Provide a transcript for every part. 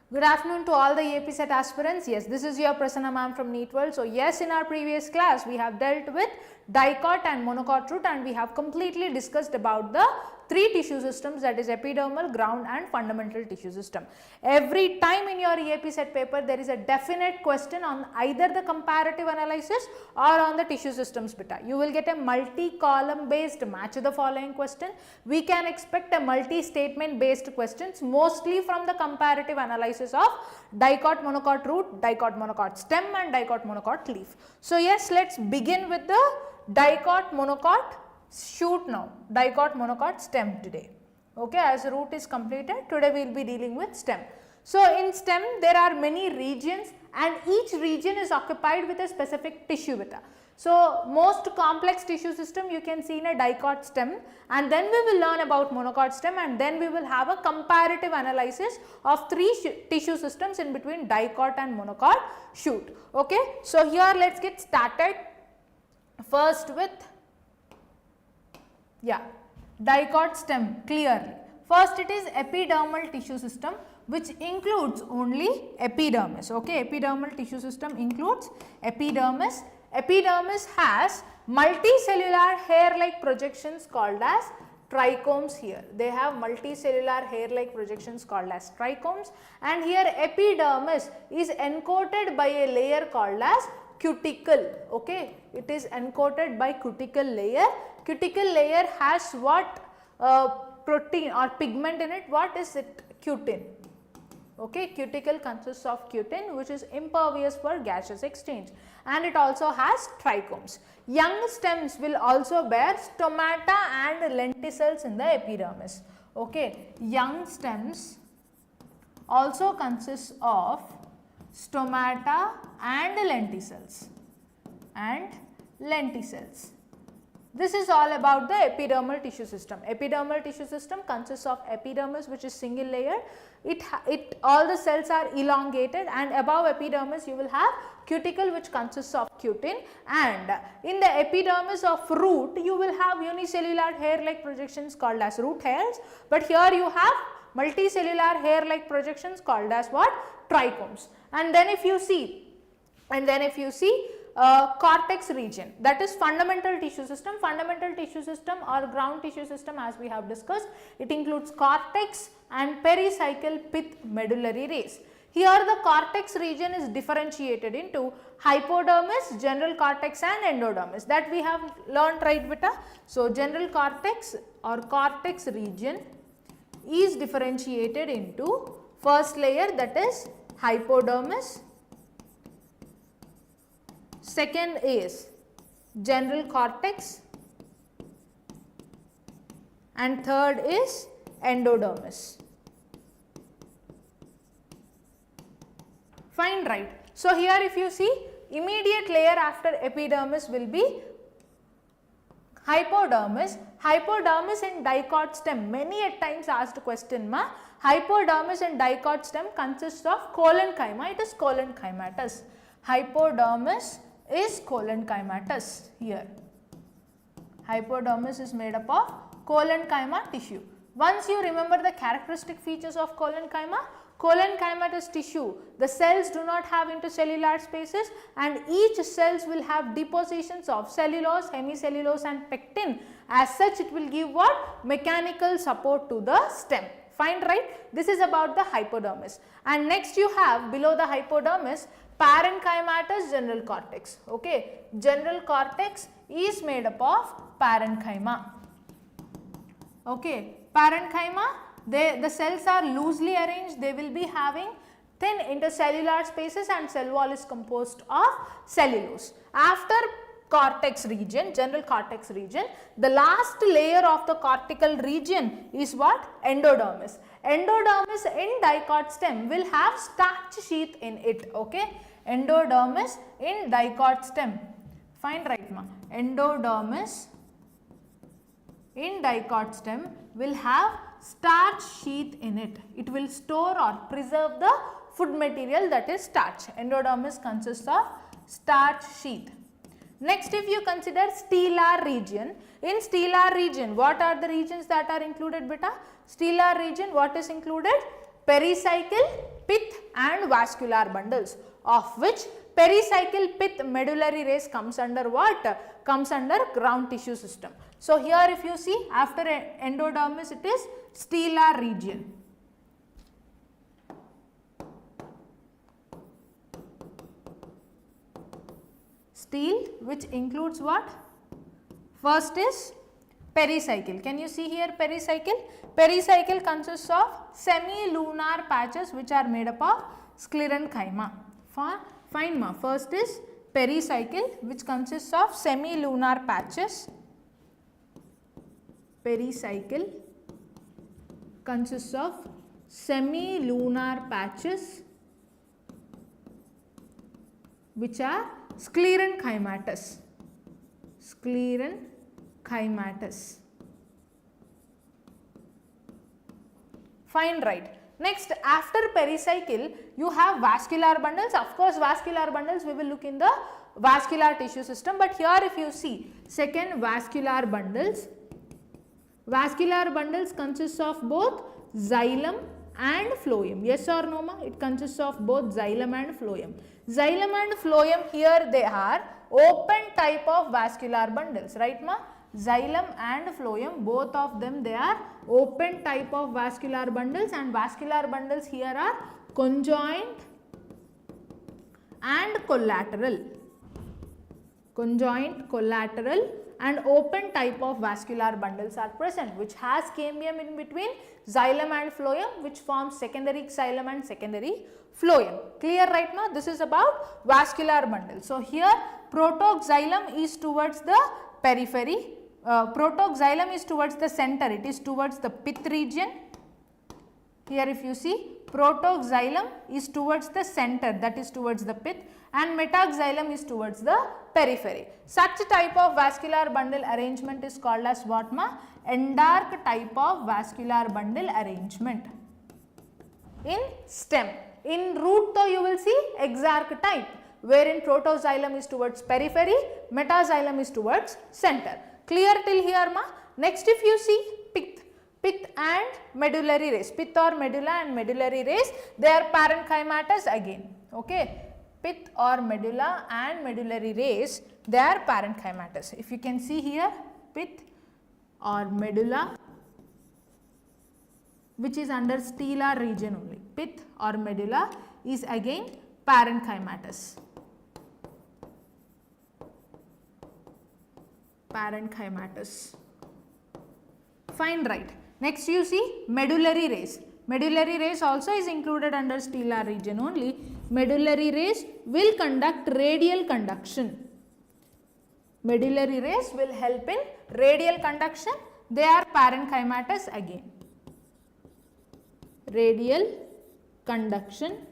Good afternoon to all the EAPCET aspirants. Yes, this is your Prasanna Ma'am from NEET World. So yes, in our previous class we have dealt with dicot and monocot root, and we have completely discussed about the three tissue systems, that is epidermal, ground and fundamental tissue system. Every time in your EAPCET paper there is a definite question on either the comparative analysis or on the tissue systems beta. You will get a multi-column based match the following question. We can expect a multi-statement based questions mostly from the comparative analysis of dicot monocot root, dicot monocot stem and dicot monocot leaf. So yes, let's begin with the dicot monocot shoot now, dicot monocot stem today. Okay, as root is completed, today we will be dealing with stem. So in stem there are many regions and each region is occupied with a specific tissue beta. So most complex tissue system you can see in a dicot stem, and then we will learn about monocot stem, and then we will have a comparative analysis of three tissue systems in between dicot and monocot shoot. Okay, so here let us get started first with dicot stem clearly. First it is epidermal tissue system, which includes only epidermis. Okay, epidermal tissue system includes epidermis. Epidermis has multicellular hair-like projections called as trichomes here. They have multicellular hair-like projections called as trichomes, and here epidermis is encoded by a layer called as cuticle. Okay, it is encoded by cuticle layer. Cuticle layer has what protein or pigment in it? What is it? Cutin. Okay, cuticle consists of cutin, which is impervious for gaseous exchange, and it also has trichomes. Young stems will also bear stomata and lenticels in the epidermis. Okay, young stems also consists of stomata and lenticels This is all about the epidermal tissue system. Epidermal tissue system consists of epidermis, which is single layer. All the cells are elongated, and above epidermis you will have cuticle, which consists of cutin, and in the epidermis of root you will have unicellular hair-like projections called as root hairs, but here you have multicellular hair-like projections called as what? Trichomes. And then if you see cortex region, that is fundamental tissue system. Fundamental tissue system or ground tissue system, as we have discussed, it includes cortex and pericycle pith medullary rays. Here the cortex region is differentiated into hypodermis, general cortex and endodermis, that we have learned, right beta. So general cortex or cortex region is differentiated into first layer, that is hypodermis, second is general cortex, and third is endodermis. Fine, right? So here if you see, immediate layer after epidermis will be hypodermis. Hypodermis in dicot stem, many a times asked question ma, hypodermis in dicot stem consists of collenchyma, it is collenchymatous. Hypodermis is collenchymatous here. Hypodermis is made up of collenchyma tissue. Once you remember the characteristic features of collenchyma, collenchymatous tissue, the cells do not have intercellular spaces, and each cells will have depositions of cellulose, hemicellulose and pectin. As such, it will give what? Mechanical support to the stem. Fine, right? This is about the hypodermis. And next you have below the hypodermis parenchymatous general cortex. Okay, general cortex is made up of parenchyma. Okay, parenchyma, the cells are loosely arranged, they will be having thin intercellular spaces, and cell wall is composed of cellulose. After cortex region, general cortex region, the last layer of the cortical region is what? Endodermis. Endodermis in dicot stem will have starch sheath in it. Okay, endodermis in dicot stem. Fine, right ma? Endodermis in dicot stem will have starch sheath in it. It will store or preserve the food material, that is starch. Endodermis consists of starch sheath. Next, if you consider stellar region, in stellar region, what are the regions that are included beta? Stellar region, what is included? Pericycle pith and vascular bundles, of which pericycle pith medullary race comes under what? Comes under ground tissue system. So, here if you see, after endodermis it is stellar region. Stele, which includes what? First is pericycle. Can you see here pericycle? Pericycle consists of semi-lunar patches which are made up of sclerenchyma. Fine ma. First is pericycle, which consists of semi-lunar patches. Pericycle consists of semi-lunar patches which are sclerenchymatous. Sclerenchymatous. Fine, right. Next, after pericycle, you have vascular bundles. Of course, vascular bundles we will look in the vascular tissue system, but here if you see, second, vascular bundles. Vascular bundles consists of both xylem and phloem. Yes or no ma? It consists of both xylem and phloem. Xylem and phloem, here they are open type of vascular bundles, right ma? Xylem and phloem, both of them they are open type of vascular bundles, and vascular bundles here are conjoint and collateral. Conjoint, collateral and open type of vascular bundles are present, which has cambium in between xylem and phloem, which forms secondary xylem and secondary phloem. Clear right now? This is about vascular bundle. So, here protoxylem is towards the periphery, protoxylem is towards the center, it is towards the pith region. Here if you see, protoxylem is towards the center, that is towards the pith, and metaxylem is towards the periphery. Such type of vascular bundle arrangement is called as what ma? Endark type of vascular bundle arrangement in stem. In root though you will see exarch type, wherein protoxylem is towards periphery, metaxylem is towards center. Clear till here ma? Next if you see pith. Pith and medullary race, pith or medulla and medullary race, they are parenchymatous again, okay. Pith or medulla and medullary race, they are parenchymatous. If you can see here, pith or medulla, which is under stellar region only, pith or medulla is again parenchymatous. Parenchymatous. Fine, right. Next you see medullary race. Medullary race also is included under stellar region only. Medullary race will conduct radial conduction. Medullary race will help in radial conduction. They are parenchymatous again. Radial conduction,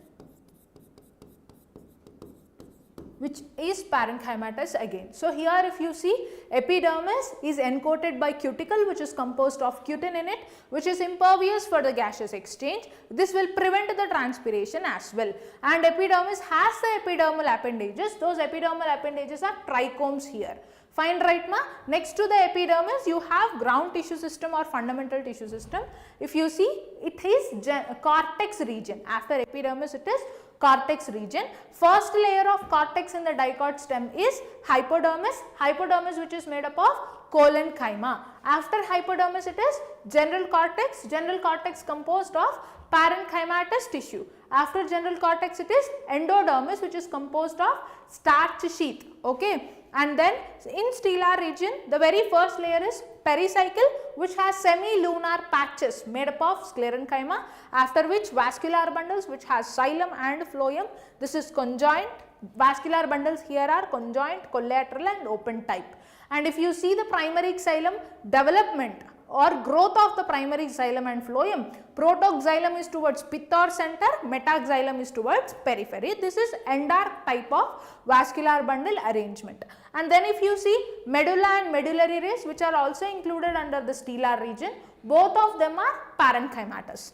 which is parenchymatous again. So, here if you see, epidermis is encoded by cuticle, which is composed of cutin in it, which is impervious for the gaseous exchange. This will prevent the transpiration as well, and epidermis has the epidermal appendages. Those epidermal appendages are trichomes here. Fine, right ma? Next to the epidermis you have ground tissue system or fundamental tissue system. If you see, it is cortex region. After epidermis it is cortex region. First layer of cortex in the dicot stem is hypodermis. Hypodermis, which is made up of collenchyma. After hypodermis it is general cortex. General cortex composed of parenchymatous tissue. After general cortex it is endodermis, which is composed of starch sheath, okay. And then in stellar region, the very first layer is pericycle, which has semi-lunar patches made up of sclerenchyma, after which vascular bundles, which has xylem and phloem. This is conjoint. Vascular bundles here are conjoint, collateral and open type. And if you see the primary xylem development or growth of the primary xylem and phloem, protoxylem is towards pith or center, metaxylem is towards periphery. This is endark type of vascular bundle arrangement. And then if you see medulla and medullary race, which are also included under the stellar region, both of them are parenchymatous.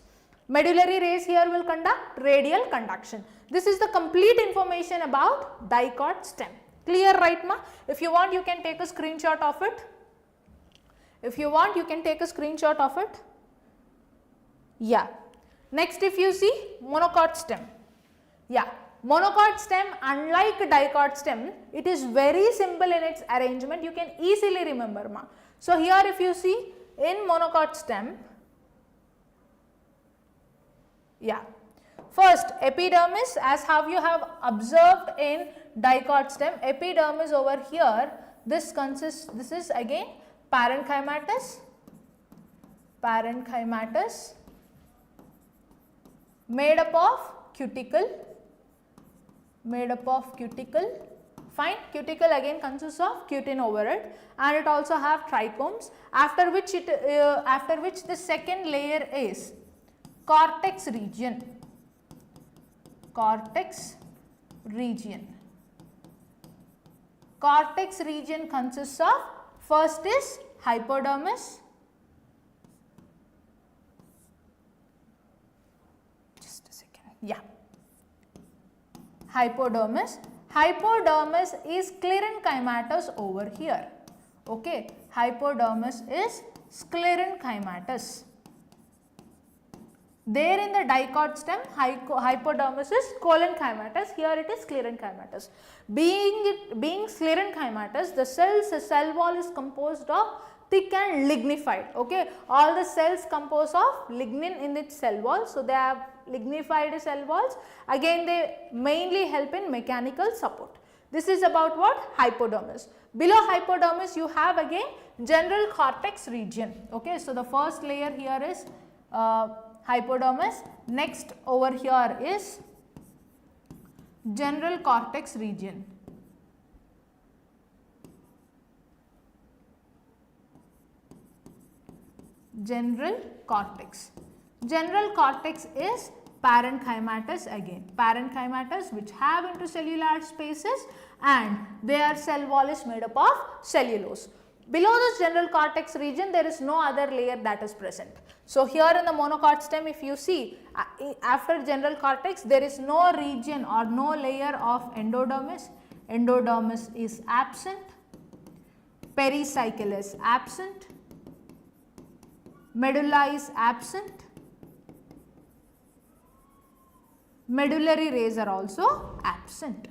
Medullary race here will conduct radial conduction. This is the complete information about dicot stem. Clear, right ma? If you want, you can take a screenshot of it. If you want, you can take a screenshot of it. Yeah. Next, if you see monocot stem, yeah, monocot stem, unlike dicot stem, it is very simple in its arrangement, you can easily remember, ma. So here if you see in monocot stem, yeah, first epidermis, as how you have observed in dicot stem, epidermis over here, this consists, this is again parenchymatous, made up of cuticle, fine. Cuticle again consists of cutin over it, and it also have trichomes, after which the second layer is cortex region. Cortex region consists of, first is hypodermis, just a second, yeah, hypodermis. Hypodermis is sclerenchymatous over here, okay, hypodermis is sclerenchymatous. There in the dicot stem, hypodermis is collenchymatous, here it is sclerenchymatous. Being sclerenchymatous, the cell wall is composed of thick and lignified, okay. All the cells compose of lignin in its cell wall, so they have lignified cell walls. Again, they mainly help in mechanical support. This is about what? Hypodermis. Below hypodermis, you have again general cortex region, okay. So the first layer here is hypodermis, next over here is general cortex region. General cortex is parenchymatous again, parenchymatous which have intercellular spaces and their cell wall is made up of cellulose. Below this general cortex region, there is no other layer that is present. So here in the monocot stem, if you see, after general cortex, there is no region or no layer of endodermis. Endodermis is absent, pericycle is absent, medulla is absent, medullary rays are also absent.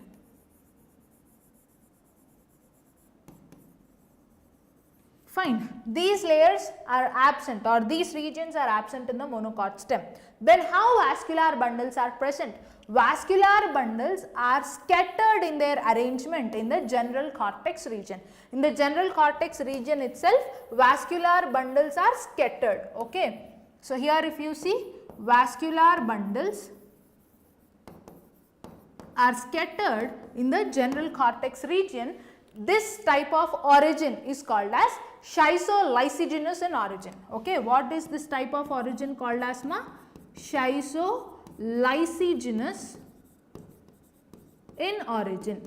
Fine, these layers are absent or these regions are absent in the monocot stem. Then how vascular bundles are present? Vascular bundles are scattered in their arrangement in the general cortex region. In the general cortex region itself, vascular bundles are scattered, okay. So here if you see, vascular bundles are scattered in the general cortex region. This type of origin is called as schizolysigenous in origin, okay. What is this type of origin called as, ma? Schizolysigenous in origin,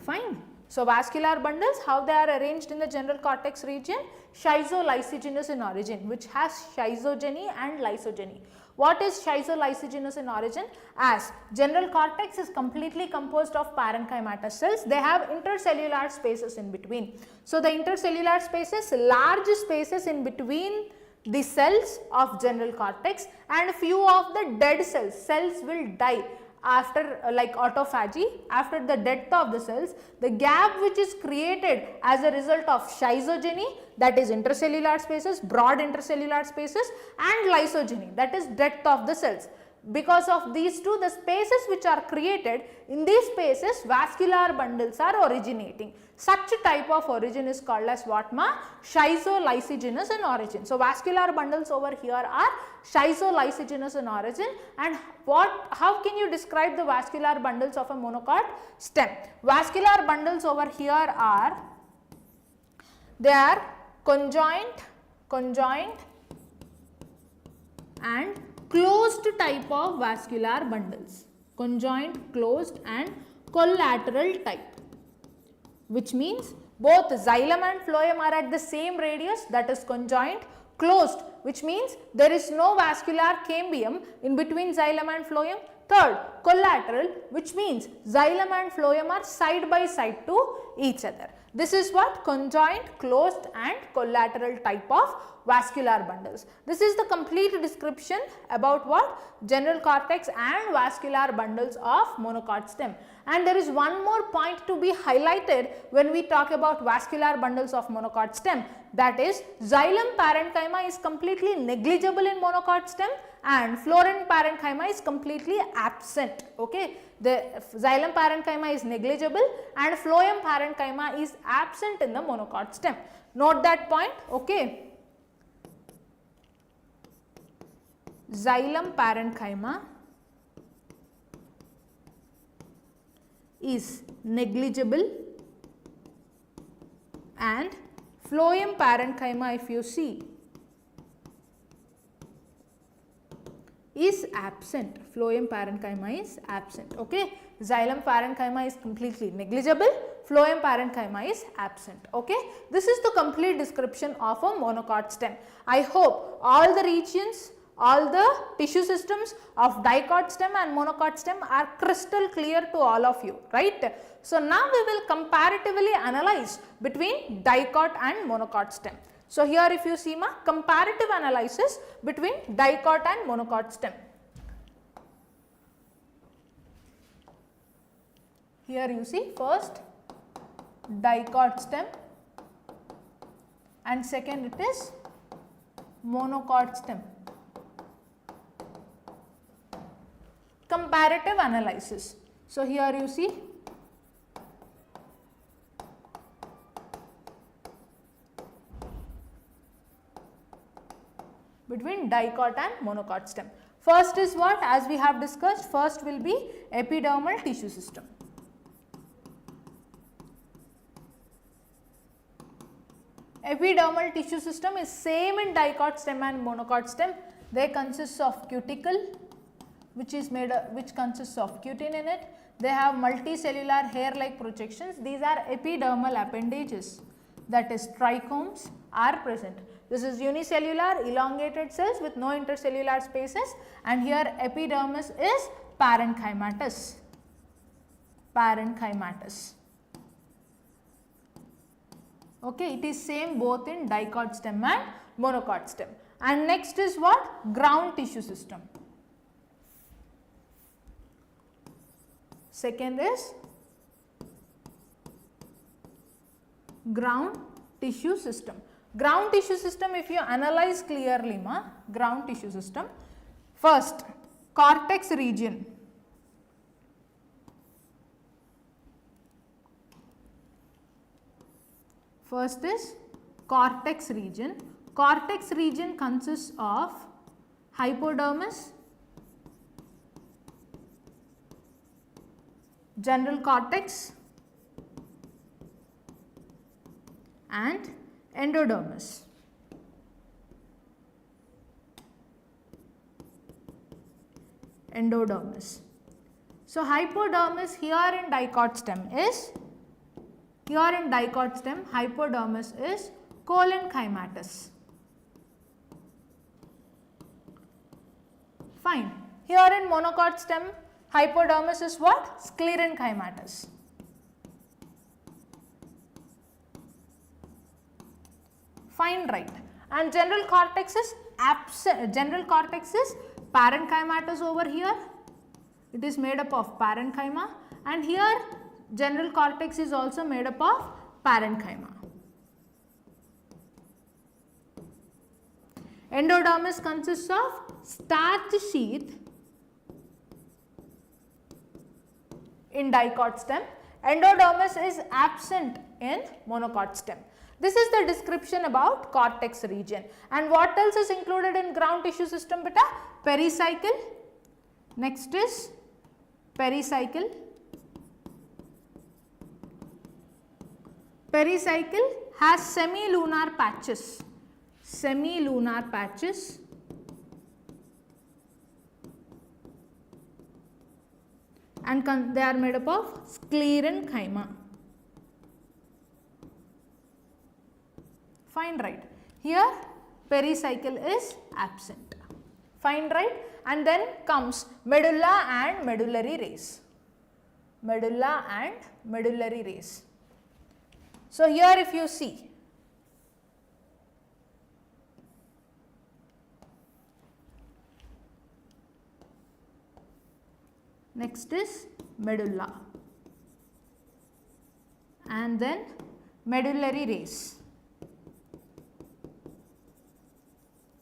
fine. So vascular bundles, how they are arranged in the general cortex region? Schizolysigenous in origin, which has schizogeny and lysogeny. What is schizolysigenous in origin? As general cortex is completely composed of parenchymatous cells, they have intercellular spaces in between. So the intercellular spaces, large spaces in between the cells of general cortex, and few of the dead cells will die after, like autophagy, after the death of the cells. The gap which is created as a result of schizogeny, that is intercellular spaces, broad intercellular spaces, and lysogeny, that is death of the cells. Because of these two, the spaces which are created, in these spaces vascular bundles are originating. Such a type of origin is called as what, ma? Schizolysigenous in origin. So vascular bundles over here are schizolysigenous in origin. And how can you describe the vascular bundles of a monocot stem? Vascular bundles over here are, they are conjoint and closed type of vascular bundles, conjoint, closed and collateral type, which means both xylem and phloem are at the same radius, that is conjoint. Closed, which means there is no vascular cambium in between xylem and phloem. Third, collateral, which means xylem and phloem are side by side to each other. This is what conjoined, closed and collateral type of vascular bundles. This is the complete description about what general cortex and vascular bundles of monocot stem. And there is one more point to be highlighted when we talk about vascular bundles of monocot stem, that is xylem parenchyma is completely negligible in monocot stem and phloem parenchyma is completely absent. Okay, the xylem parenchyma is negligible and phloem parenchyma is absent in the monocot stem. Note that point. Okay, xylem parenchyma is negligible and phloem parenchyma, if you see, is absent. Phloem parenchyma is absent. Okay, xylem parenchyma is completely negligible, phloem parenchyma is absent. Okay, this is the complete description of a monocot stem. I hope all the regions, all the tissue systems of dicot stem and monocot stem are crystal clear to all of you, right? So now we will comparatively analyze between dicot and monocot stem. So here if you see comparative analysis between dicot and monocot stem. Here you see first dicot stem and second it is monocot stem. Comparative analysis. So here you see between dicot and monocot stem. First is what, as we have discussed, first will be epidermal tissue system. Epidermal tissue system is same in dicot stem and monocot stem. They consist of cuticle, which consists of cutin in it. They have multicellular hair-like projections. These are epidermal appendages, that is trichomes are present. This is unicellular elongated cells with no intercellular spaces, and here epidermis is parenchymatous. Parenchymatous. Okay, it is same both in dicot stem and monocot stem. And next is what? Ground tissue system. Second is ground tissue system. Ground tissue system, if you analyze clearly, ground tissue system, first cortex region. First is cortex region. Cortex region consists of hypodermis, general cortex and endodermis. Endodermis. So hypodermis here in dicot stem is, hypodermis is collenchymatous. Fine. Here in monocot stem, hypodermis is what? Sclerenchymatous. Fine, right. And general cortex is absent. General cortex is parenchymatous over here. It is made up of parenchyma, and here general cortex is also made up of parenchyma. Endodermis consists of starch sheath in dicot stem. Endodermis is absent in monocot stem. This is the description about cortex region. And what else is included in ground tissue system beta? Pericycle. Next is pericycle. Pericycle has semilunar patches. Semilunar patches. And they are made up of sclerenchyma. Fine, right. Here pericycle is absent. Fine, right. And then comes medulla and medullary rays. Medulla and medullary rays. So, here if you see, next is medulla and then medullary rays.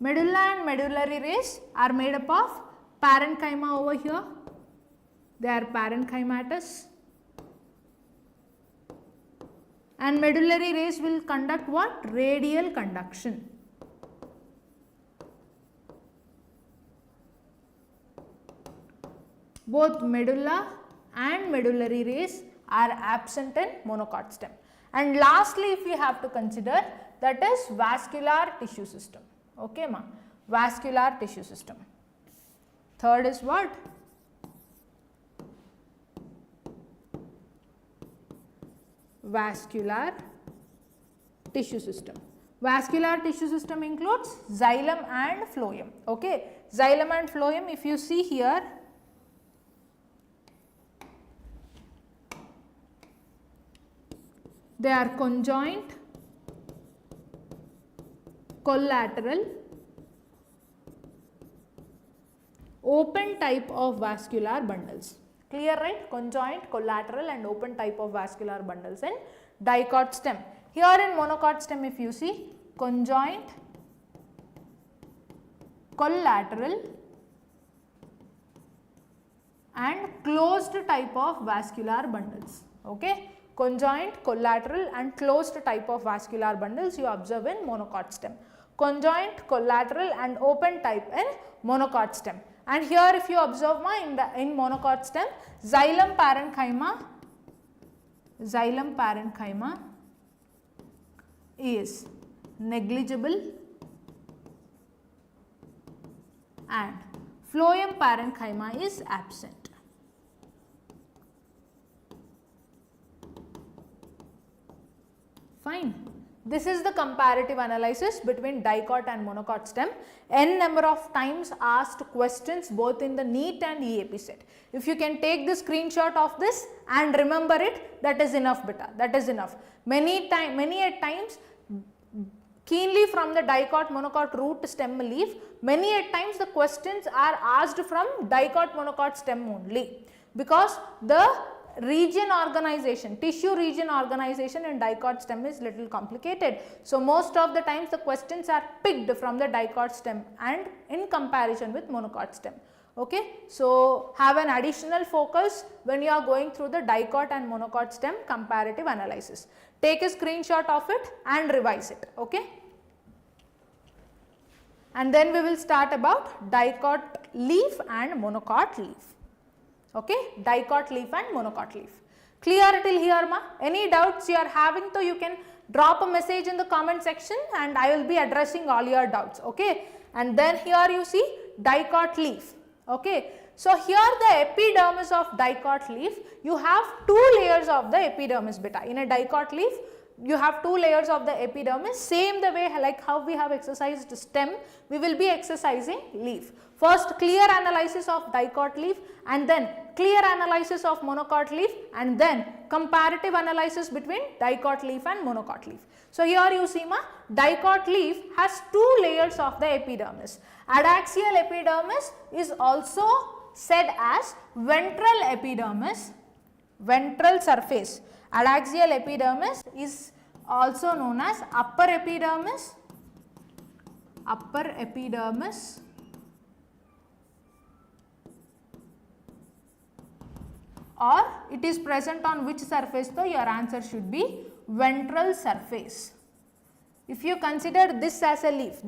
Medulla and medullary rays are made up of parenchyma over here. They are parenchymatous. And medullary rays will conduct what? Radial conduction. Both medulla and medullary rays are absent in monocot stem. And lastly, if we have to consider, that is vascular tissue system. Okay ma, vascular tissue system. Third is what? Vascular tissue system. Vascular tissue system includes xylem and phloem. Okay, xylem and phloem, if you see here, they are conjoint, collateral, open type of vascular bundles. Clear, right? Conjoint, collateral and open type of vascular bundles in dicot stem. Here in monocot stem, if you see, conjoint, collateral and closed type of vascular bundles. Okay, conjoint, collateral and closed type of vascular bundles you observe in monocot stem. Conjoint, collateral and open type in monocot stem. And here if you observe in monocot stem, xylem parenchyma is negligible and phloem parenchyma is absent. Fine. This is the comparative analysis between dicot and monocot stem. N number of times asked questions both in the NEET and EAPCET. If you can take the screenshot of this and remember it, that is enough beta, that is enough. Many a times keenly from the dicot monocot root stem leaf, many a times the questions are asked from dicot monocot stem only, because the region organization, tissue region organization in dicot stem is little complicated. So, most of the times the questions are picked from the dicot stem and in comparison with monocot stem. Okay. So, have an additional focus when you are going through the dicot and monocot stem comparative analysis. Take a screenshot of it and revise it. Okay. And then we will start about dicot leaf and monocot leaf. Okay, dicot leaf and monocot leaf. Clear till here ma? Any doubts you are having, so you can drop a message in the comment section and I will be addressing all your doubts. Okay, and then here you see dicot leaf. Okay, so here the epidermis of dicot leaf, you have two layers of the epidermis beta. In a dicot leaf, you have two layers of the epidermis, same the way like how we have exercised stem, we will be exercising leaf. First clear analysis of dicot leaf and then clear analysis of monocot leaf and then comparative analysis between dicot leaf and monocot leaf. So, here you see ma, dicot leaf has two layers of the epidermis. Adaxial epidermis is also said as ventral epidermis, ventral surface. Adaxial epidermis is also known as upper epidermis, or it is present on which surface, though your answer should be ventral surface. If you consider this as a leaf,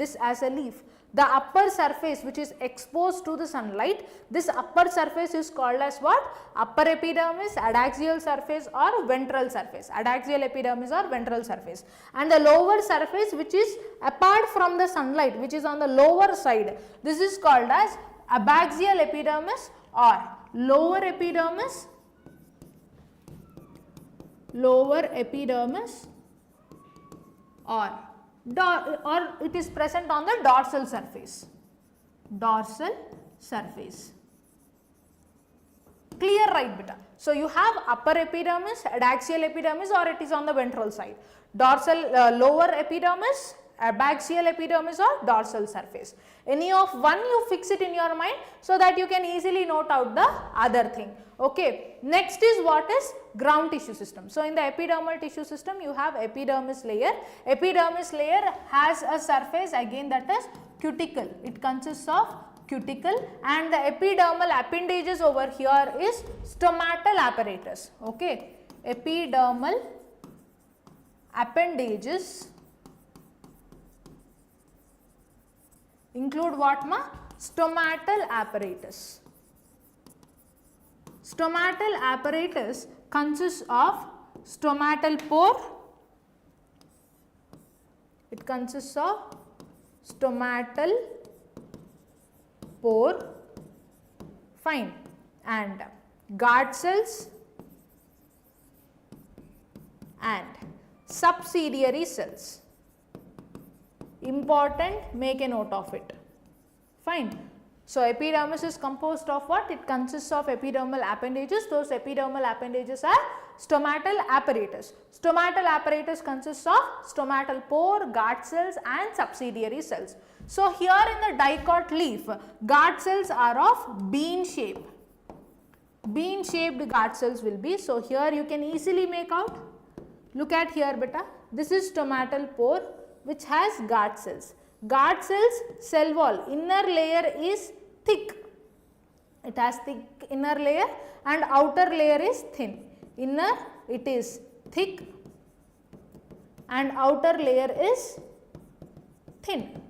the upper surface which is exposed to the sunlight, this upper surface is called as what? Upper epidermis, adaxial surface or ventral surface, adaxial epidermis or ventral surface. And the lower surface which is apart from the sunlight, which is on the lower side, this is called as abaxial epidermis or lower epidermis or it is present on the dorsal surface. Clear, right beta? So you have upper epidermis, adaxial epidermis, or it is on the ventral side. Dorsal lower epidermis, abaxial epidermis, or dorsal surface. Any of one you fix it in your mind so that you can easily note out the other thing. Okay. Next is what is ground tissue system. So in the epidermal tissue system you have epidermis layer. Epidermis layer has a surface again that is cuticle. It consists of cuticle, and the epidermal appendages over here is stomatal apparatus. Okay. Epidermal appendages include what ma? Stomatal apparatus. Stomatal apparatus consists of stomatal pore. It consists of stomatal pore, fine, and guard cells and subsidiary cells. Important, make a note of it. Fine. So epidermis is composed of what? It consists of epidermal appendages. Those epidermal appendages are stomatal apparatus. Stomatal apparatus consists of stomatal pore, guard cells and subsidiary cells. So here in the dicot leaf, guard cells are of bean shape. Bean shaped guard cells will be. So here you can easily make out. Look at here beta. This is stomatal pore which has guard cells. Guard cells cell wall, inner layer is thick. It has thick inner layer and outer layer is thin. Inner it is thick and outer layer is thin.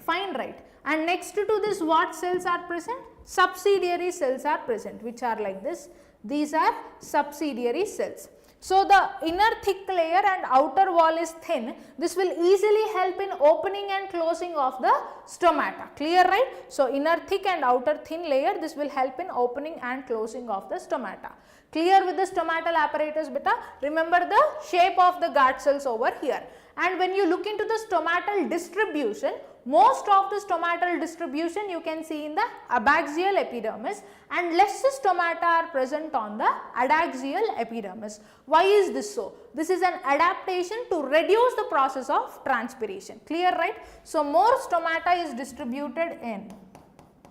Fine, right? And next to this what cells are present? Subsidiary cells are present, which are like this. These are subsidiary cells. So the inner thick layer and outer wall is thin. This will easily help in opening and closing of the stomata. Clear, right? So inner thick and outer thin layer, this will help in opening and closing of the stomata. Clear with the stomatal apparatus beta? Remember the shape of the guard cells over here. And when you look into the stomatal distribution, most of the stomatal distribution you can see in the abaxial epidermis and less stomata are present on the adaxial epidermis. Why is this so? This is an adaptation to reduce the process of transpiration. Clear, right? So more stomata is distributed in,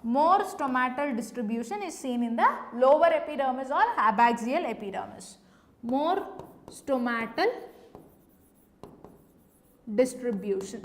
more stomatal distribution is seen in the lower epidermis or abaxial epidermis. More stomatal distribution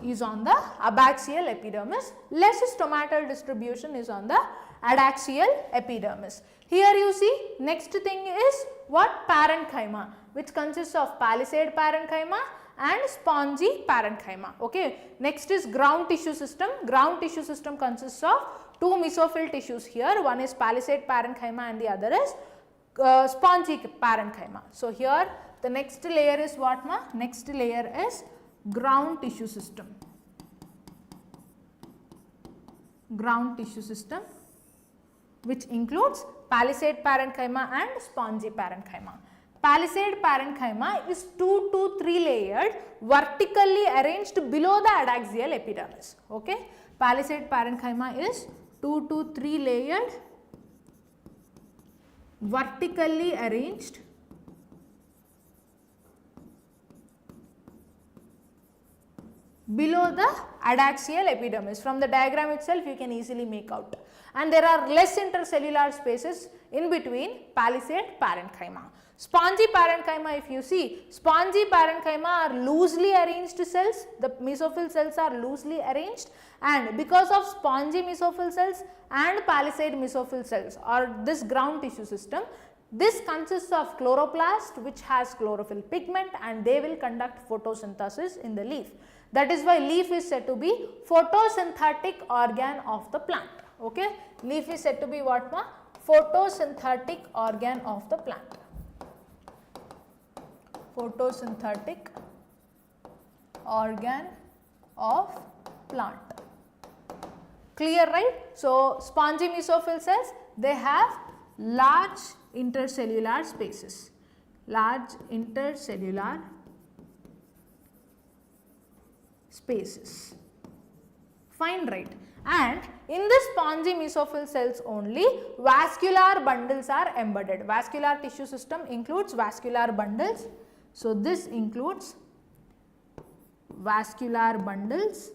is on the abaxial epidermis, less stomatal distribution is on the adaxial epidermis. Here you see next thing is what? Parenchyma, which consists of palisade parenchyma and spongy parenchyma. Okay. Next is ground tissue system. Ground tissue system consists of two mesophyll tissues here. One is palisade parenchyma and the other is spongy parenchyma. So here the next layer is what ma? Next layer is ground tissue system. Ground tissue system which includes palisade parenchyma and spongy parenchyma. Palisade parenchyma is 2 to 3 layered vertically arranged below the adaxial epidermis. Okay. Palisade parenchyma is 2 to 3 layered vertically arranged below the adaxial epidermis. From the diagram itself you can easily make out. And there are less intercellular spaces in between palisade parenchyma. Spongy parenchyma, if you see, spongy parenchyma are loosely arranged cells. The mesophyll cells are loosely arranged, and because of spongy mesophyll cells and palisade mesophyll cells or this ground tissue system, this consists of chloroplast which has chlorophyll pigment and they will conduct photosynthesis in the leaf. That is why leaf is said to be photosynthetic organ of the plant. Okay. Leaf is said to be what ma? Photosynthetic organ of the plant. Photosynthetic organ of plant. Clear, right? So spongy mesophyll cells, they have large intercellular spaces. Large intercellular spaces. Fine, right? And in the spongy mesophyll cells only, vascular bundles are embedded. Vascular tissue system includes vascular bundles. So, this includes vascular bundles.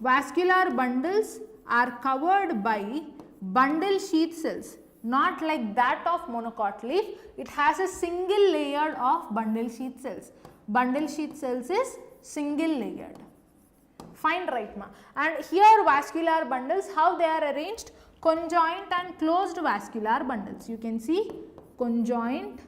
Vascular bundles are covered by bundle sheath cells, not like that of monocot leaf. It has a single layer of bundle sheath cells. Bundle sheath cells is single layered. Fine, right, ma? And here vascular bundles, how they are arranged? Conjoint and closed vascular bundles. You can see conjoint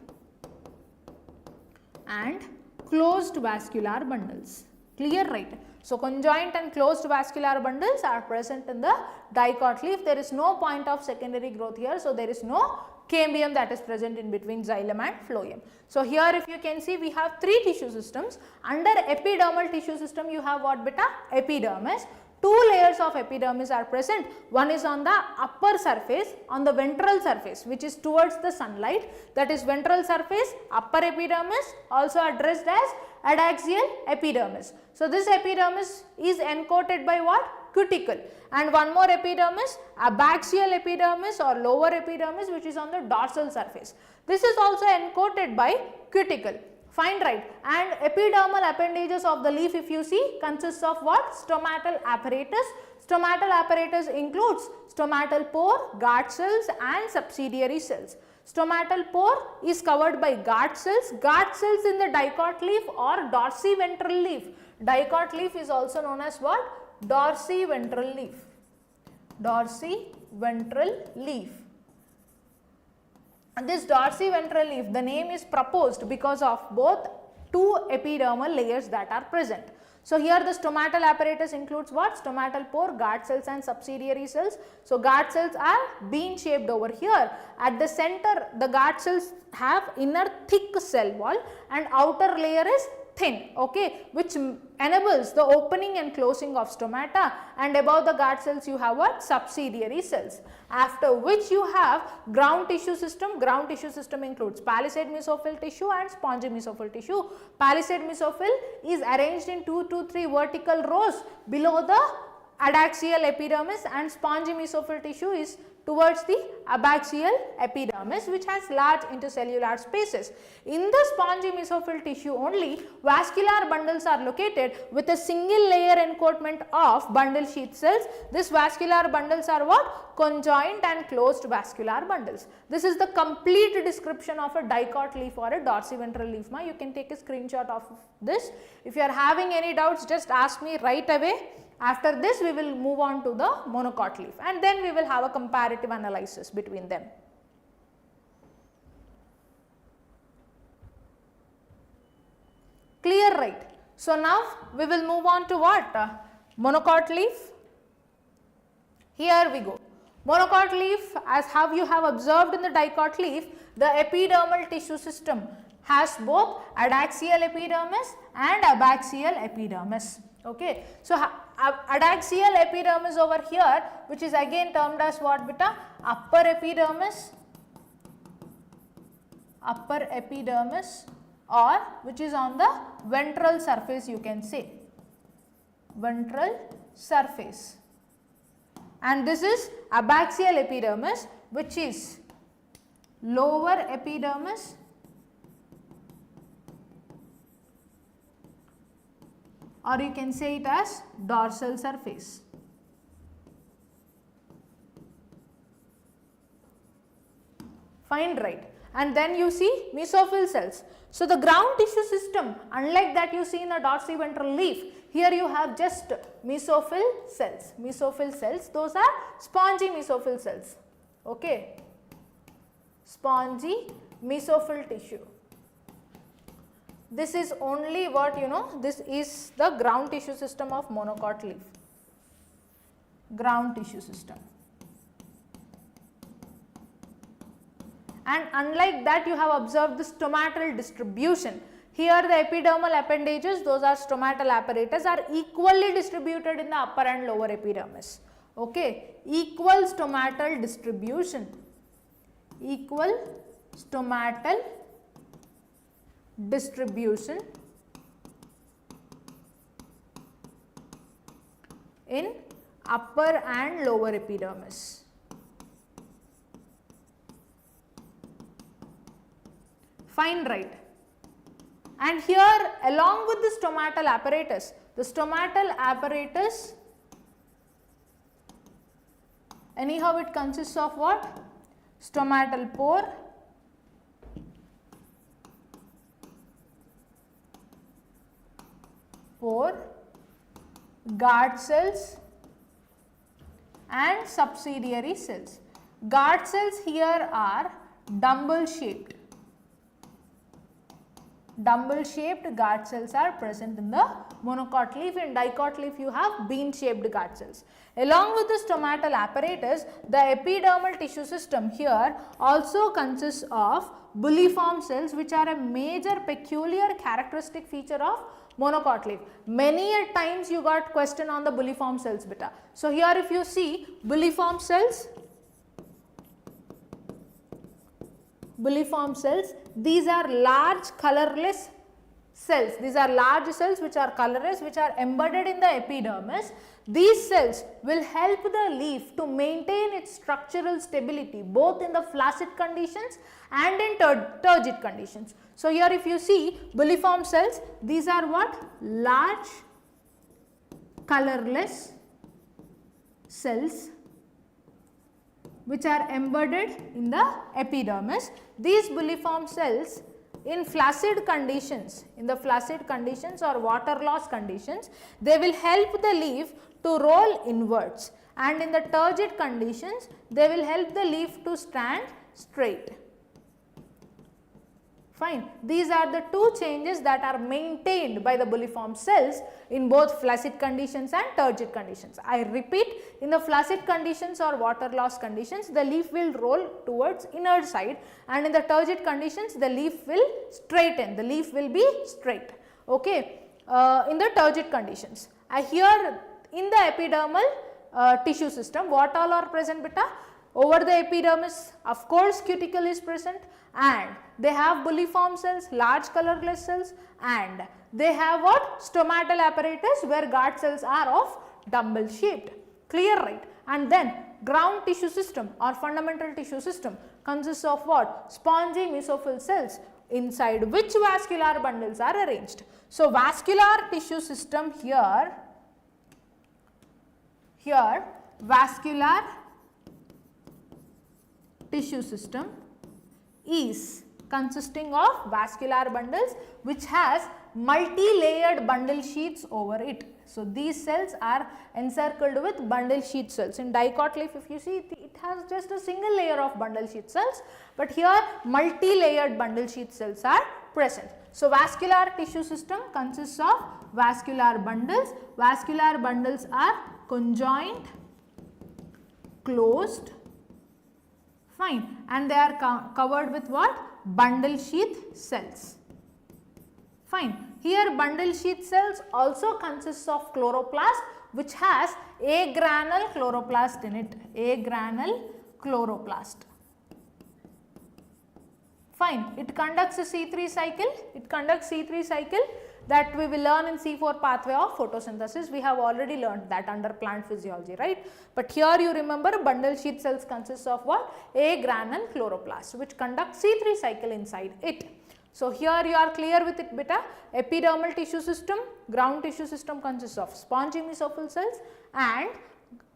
and closed vascular bundles. Clear, right? So, conjoint and closed vascular bundles are present in the dicot leaf. There is no point of secondary growth here. So, there is no cambium that is present in between xylem and phloem. So, here if you can see, we have three tissue systems. Under epidermal tissue system, you have what beta? Epidermis. Two layers of epidermis are present. One is on the upper surface, on the ventral surface, which is towards the sunlight, that is ventral surface, upper epidermis, also addressed as adaxial epidermis. So, this epidermis is encoded by what? Cuticle. And one more epidermis, abaxial epidermis or lower epidermis, which is on the dorsal surface. This is also encoded by cuticle. Fine, right? And epidermal appendages of the leaf, if you see, consists of what? Stomatal apparatus. Stomatal apparatus includes stomatal pore, guard cells and subsidiary cells. Stomatal pore is covered by guard cells. Guard cells in the dicot leaf or dorsiventral leaf. Dicot leaf is also known as what? Dorsiventral leaf. Dorsiventral leaf. And this dorsiventral leaf, the name is proposed because of both two epidermal layers that are present. So, here the stomatal apparatus includes what? Stomatal pore, guard cells and subsidiary cells. So, guard cells are bean shaped over here. At the center, the guard cells have inner thick cell wall and outer layer is thin, okay, which enables the opening and closing of stomata, and above the guard cells you have what? Subsidiary cells. After which you have ground tissue system. Ground tissue system includes palisade mesophyll tissue and spongy mesophyll tissue. Palisade mesophyll is arranged in 2 to 3 vertical rows below the adaxial epidermis, and spongy mesophyll tissue is towards the abaxial epidermis, which has large intercellular spaces. In the spongy mesophyll tissue only, vascular bundles are located with a single layer encodement of bundle sheath cells. These vascular bundles are what? Conjoint and closed vascular bundles. This is the complete description of a dicot leaf or a dorsiventral leaf. You can take a screenshot of this. If you are having any doubts, just ask me right away. After this, we will move on to the monocot leaf, and then we will have a comparative analysis between them. Clear, right? So, now we will move on to what? Monocot leaf. Here we go. Monocot leaf, as how you have observed in the dicot leaf, the epidermal tissue system has both adaxial epidermis and abaxial epidermis. Okay. So, adaxial epidermis over here, which is again termed as what beta? Upper epidermis or which is on the ventral surface, you can say, ventral surface. And this is abaxial epidermis, which is lower epidermis or you can say it as dorsal surface. Fine, right? And then you see mesophyll cells. So, the ground tissue system, unlike that you see in the dorsiventral leaf, here you have just mesophyll cells. Mesophyll cells, those are spongy mesophyll cells. Okay. Spongy mesophyll tissue. This is only what you know, this is the ground tissue system of monocot leaf. Ground tissue system. And unlike that, you have observed the stomatal distribution. Here the epidermal appendages, those are stomatal apparatus, are equally distributed in the upper and lower epidermis. Okay, equal stomatal distribution. Equal stomatal distribution in upper and lower epidermis. Fine, right? And here along with the stomatal apparatus, the stomatal apparatus anyhow it consists of what? Stomatal pore, guard cells and subsidiary cells. Guard cells here are dumbbell shaped. Dumbbell shaped guard cells are present in the monocot leaf. In dicot leaf you have bean shaped guard cells. Along with the stomatal apparatus, the epidermal tissue system here also consists of bulliform cells, which are a major peculiar characteristic feature of monocot leaf. Many a times you got question on the bulliform cells beta. So here if you see bulliform cells, these are large colorless cells. These are large cells which are colorless, which are embedded in the epidermis. These cells will help the leaf to maintain its structural stability both in the flaccid conditions and in turgid conditions. So here if you see bulliform cells, these are what? Large colorless cells which are embedded in the epidermis. These bulliform cells in flaccid conditions, or water loss conditions, they will help the leaf to roll inwards, and in the turgid conditions they will help the leaf to stand straight. Fine. These are the two changes that are maintained by the bulliform cells in both flaccid conditions and turgid conditions. I repeat, in the flaccid conditions or water loss conditions, the leaf will roll towards inner side, and in the turgid conditions the leaf will straighten, the leaf will be straight. Okay. In the turgid conditions, here in the epidermal tissue system, what all are present beta? Over the epidermis, of course cuticle is present, and they have bulliform cells, large colorless cells, and they have what? Stomatal apparatus where guard cells are of dumbbell shaped. Clear, right? And then ground tissue system or fundamental tissue system consists of what? Spongy mesophyll cells inside which vascular bundles are arranged. So vascular tissue system here vascular tissue system is consisting of vascular bundles which has multi-layered bundle sheets over it. So these cells are encircled with bundle sheet cells. In dicot leaf, if you see, it has just a single layer of bundle sheet cells, but here multi-layered bundle sheet cells are present. So vascular tissue system consists of vascular bundles. Vascular bundles are conjoined, closed, fine, and they are covered with what? Bundle sheath cells. Fine. Here bundle sheath cells also consists of chloroplast which has agranule chloroplast in it. Agranule chloroplast. Fine. It conducts a C3 cycle. It conducts C3 cycle that we will learn in C4 pathway of photosynthesis. We have already learned that under plant physiology, right? But here you remember bundle sheath cells consists of what? Agranule chloroplast which conducts C3 cycle inside it. So here you are clear with it beta. Epidermal tissue system, ground tissue system consists of spongy mesophyll cells, and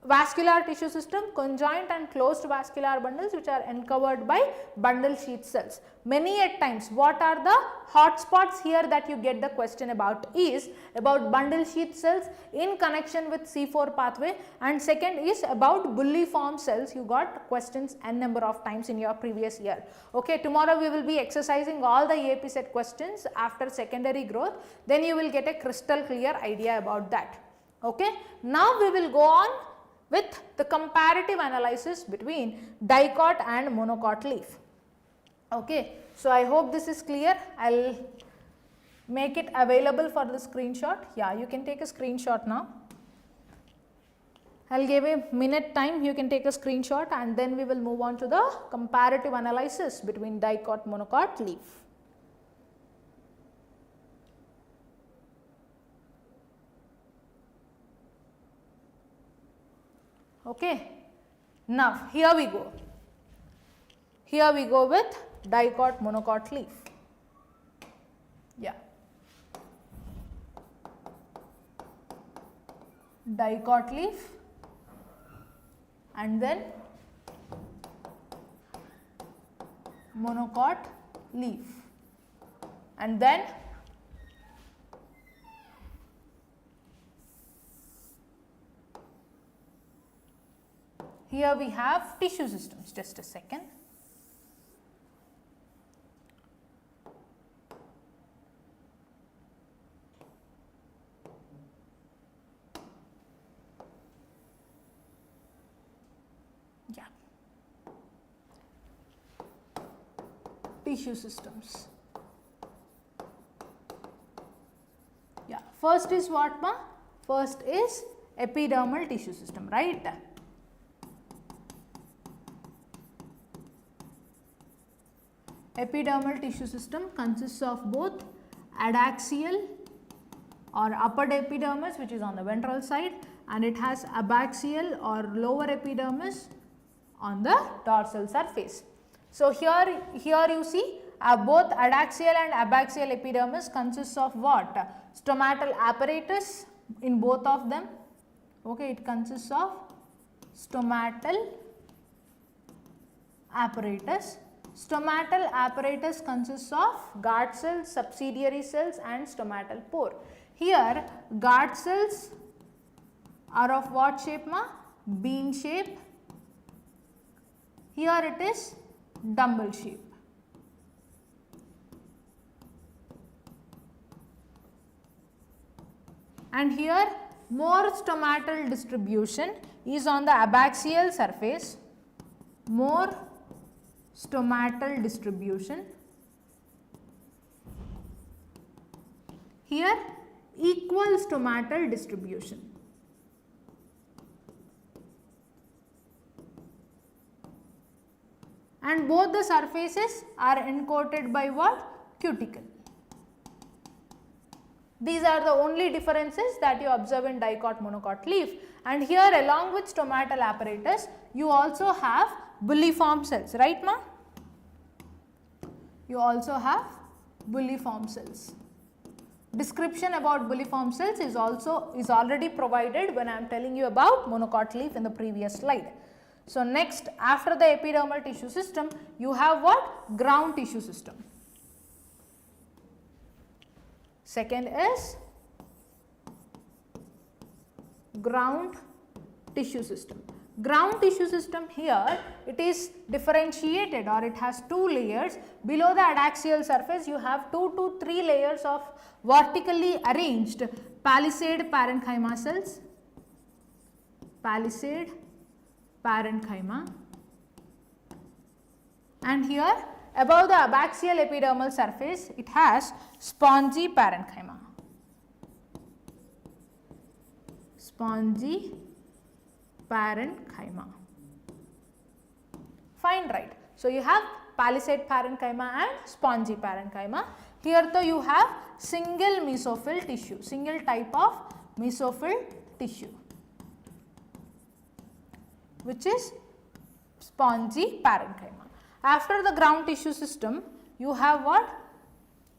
vascular tissue system conjoined and closed vascular bundles which are uncovered by bundle sheath cells. Many at times what are the hot spots here that you get the question about is about bundle sheath cells in connection with C4 pathway, and second is about bulliform cells. You got questions n number of times in your previous year. Okay, tomorrow we will be exercising all the EAPCET questions after secondary growth, then you will get a crystal clear idea about that. Okay, now we will go on with the comparative analysis between dicot and monocot leaf. Okay, so I hope this is clear. I will make it available for the screenshot. Yeah, you can take a screenshot now. I will give a minute time, you can take a screenshot, and then we will move on to the comparative analysis between dicot, monocot leaf. Okay. Now, here we go. Here we go with dicot monocot leaf. Yeah. Dicot leaf and then monocot leaf and then here we have tissue systems. Just a second. Yeah. Tissue systems. Yeah. First is what, ma? First is epidermal tissue system, right? Epidermal tissue system consists of both adaxial or upper epidermis, which is on the ventral side, and it has abaxial or lower epidermis on the dorsal surface. So, here you see both adaxial and abaxial epidermis consists of what? Stomatal apparatus in both of them. Okay, it consists of stomatal apparatus. Stomatal apparatus consists of guard cells, subsidiary cells and stomatal pore. Here guard cells are of what shape, ma? Bean shape. Here it is dumbbell shape. And here more stomatal distribution is on the abaxial surface, more stomatal distribution. Here equal stomatal distribution. And both the surfaces are encoated by what? Cuticle. These are the only differences that you observe in dicot monocot leaf. And here along with stomatal apparatus, you also have bulliform cells, right, ma? You also have bulliform cells. Description about bulliform cells is already provided when I am telling you about monocot leaf in the previous slide. So, next after the epidermal tissue system, you have what? Ground tissue system. Second is ground tissue system. Ground tissue system, here it is differentiated or it has two layers. Below the adaxial surface you have 2 to 3 layers of vertically arranged palisade parenchyma cells, palisade parenchyma, and here above the abaxial epidermal surface it has spongy parenchyma, spongy parenchyma. Fine, right. So, you have palisade parenchyma and spongy parenchyma. Here though you have single mesophyll tissue, single type of mesophyll tissue, which is spongy parenchyma. After the ground tissue system, you have what?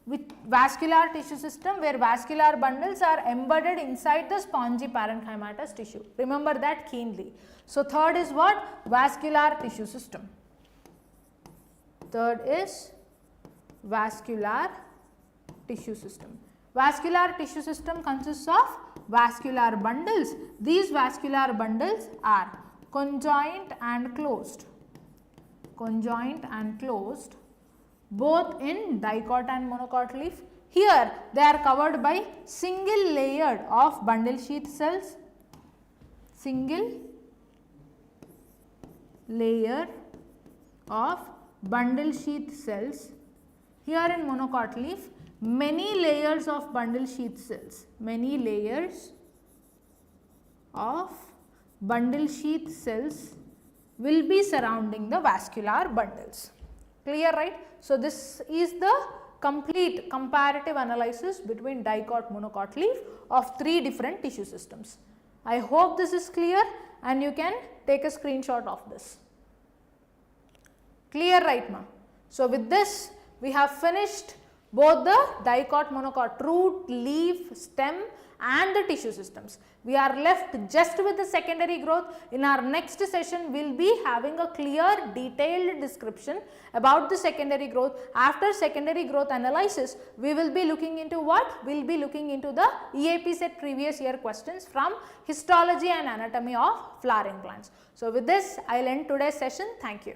With vascular tissue system, where vascular bundles are embedded inside the spongy parenchymatous tissue. Remember that keenly. So, third is what? Vascular tissue system. Third is vascular tissue system. Vascular tissue system consists of vascular bundles. These vascular bundles are conjoint and closed. Conjoint and closed, both in dicot and monocot leaf. Here they are covered by single layer of bundle sheath cells, single layer of bundle sheath cells. Here in monocot leaf, many layers of bundle sheath cells, many layers of bundle sheath cells will be surrounding the vascular bundles. Clear, right? So, this is the complete comparative analysis between dicot monocot leaf of 3 different tissue systems. I hope this is clear, and you can take a screenshot of this. Clear, right, ma'am? So, with this we have finished both the dicot, monocot, root, leaf, stem and the tissue systems. We are left just with the secondary growth. In our next session, we will be having a clear detailed description about the secondary growth. After secondary growth analysis, we will be looking into what? We will be looking into the EAPCET previous year questions from histology and anatomy of flowering plants. So, with this I will end today's session. Thank you.